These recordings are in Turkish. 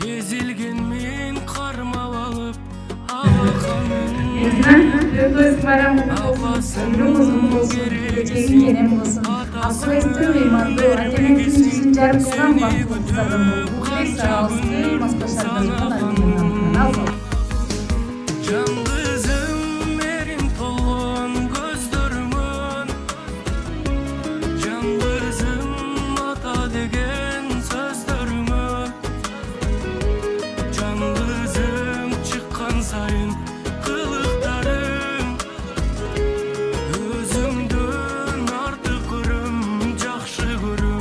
Ezilgenmin karma alıp alakanın Ömrüm uzun olsun, geleceğin kenem olsun. Asıl estir uyumandı, atenetin yüzün carım kılan bakımızlarım oldu. Bu bir sağlıklı, maspaşarlarından ayrılığından nasıl? Yalnızım erin tolgun gözlerimin, yalnızım ata degen sözlerime, yalnızım çıkan sayın kılıklarım, özümdün artık görüm, жақшы görüm.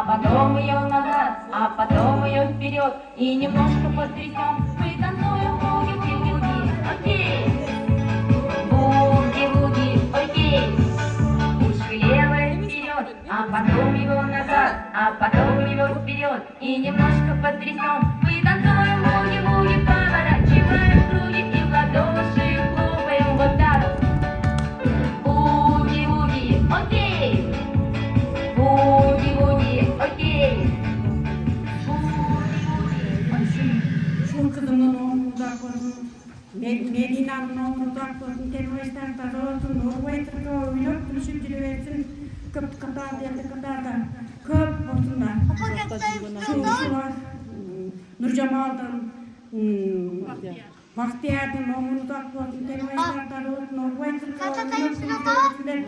потом ее назад, а потом ее вперед. И немножко потрясем, мы танцуем буги-буги, окей. Буги-буги, окей. Уши левое вперед, а потом его назад, а потом его вперед. И немножко потрясем, мы танцуем буги-буги, поворачиваем круги и в ладоши хлопаем вот так. Буги-буги, окей. Буги-буги, окей. Şu kızımın oğlunu da koydum. Medina'nın oğlunu da koydum. Teröristler de olsun. Norveç'te oynayıp düşüp gidiversin. Köp kadar derdi kadar da. Köp olsunlar. Şular. Nurcamal'dan. Bahtiyar'dan oğlunu da koydum. Teröristler de olsun. Norveç'te oynayıp düşüp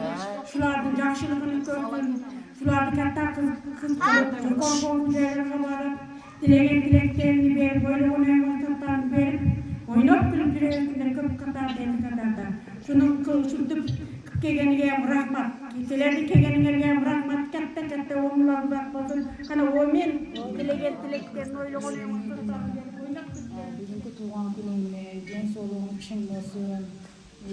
şulardan jakşılığını gördüm. Şulardan katta kız kılıp. Korkun yerine varıp. Dilegen dileklerini verip, böyle oynayamasından verip, oynayıp gülüp yüreğimden köp kadar deli kadar da. Şunun kılçıldıp kegenigem rahmat. Gittilerdi kegenigem rahmat. Katta oğullar uzak olsun. Kana o men dilegen dileklerini öyle oynayamasından verip, Bugünkü tuğan gününe gen soluğun için olsun.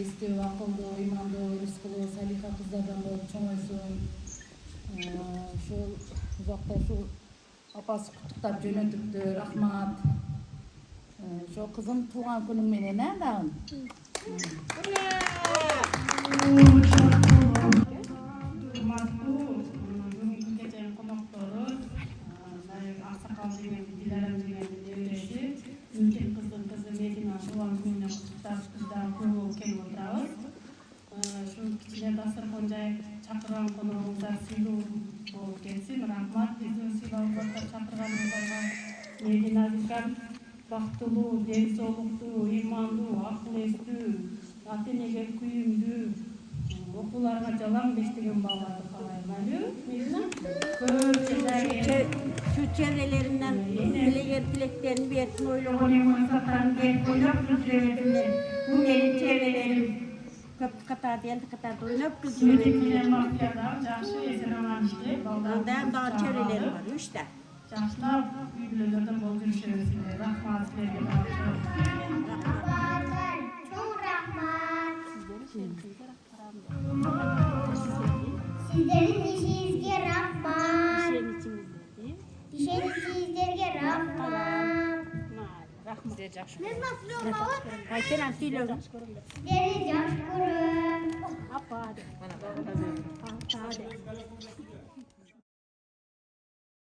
Esti, akıllı, imanlı, rızkılı, salika kızlardan olup çoğalsın. Şu uzakta şu apası kutuktap jönötüptü, rahmat. Şu kızım tuğan günün mene ne dağın? Geçen konukları, Aksakal degan, Dilaram degan devreşi, Ülken kızın kızı Medina tuğan gününe kutuptaş kızdan koyu kelip oturabız. Şu kichine dasturxon jayıp çakıran konuğumuza siyluu bolup kelsin. Rahmat, bizni siylauga çakırganыңыздарга Medina Zikam baktılуу, deni sooluктуу, imanlуу, akıl estүү, ата-энеге күйүмдүү, окууларга жалаң бештеген баларды каалайм. Айлы, Медина? Şu çevrelerinden dilegen dileklerini versin, oylamanın Oynamasaklarını verip oynap götürebilirler. Bu benim çevrelerim. köp katar değil, katar da oynayıp Şimdikiler kızıyor. mafyada, Cahşı eseraman işte. Ondan daha çevreleri var, 3 tane. Cahşılar büyüklerden bol görüşürüzler. Rahmat sizlerle beraber. Sizlerin işinizge rahmat. Şeyin içimizde değil. İşinizge rahmat. Rahmet. Ne nasıl olmalı? Hay Kenan söyle oğlum. Sizleri coşkurun. Apa hadi. Hadi.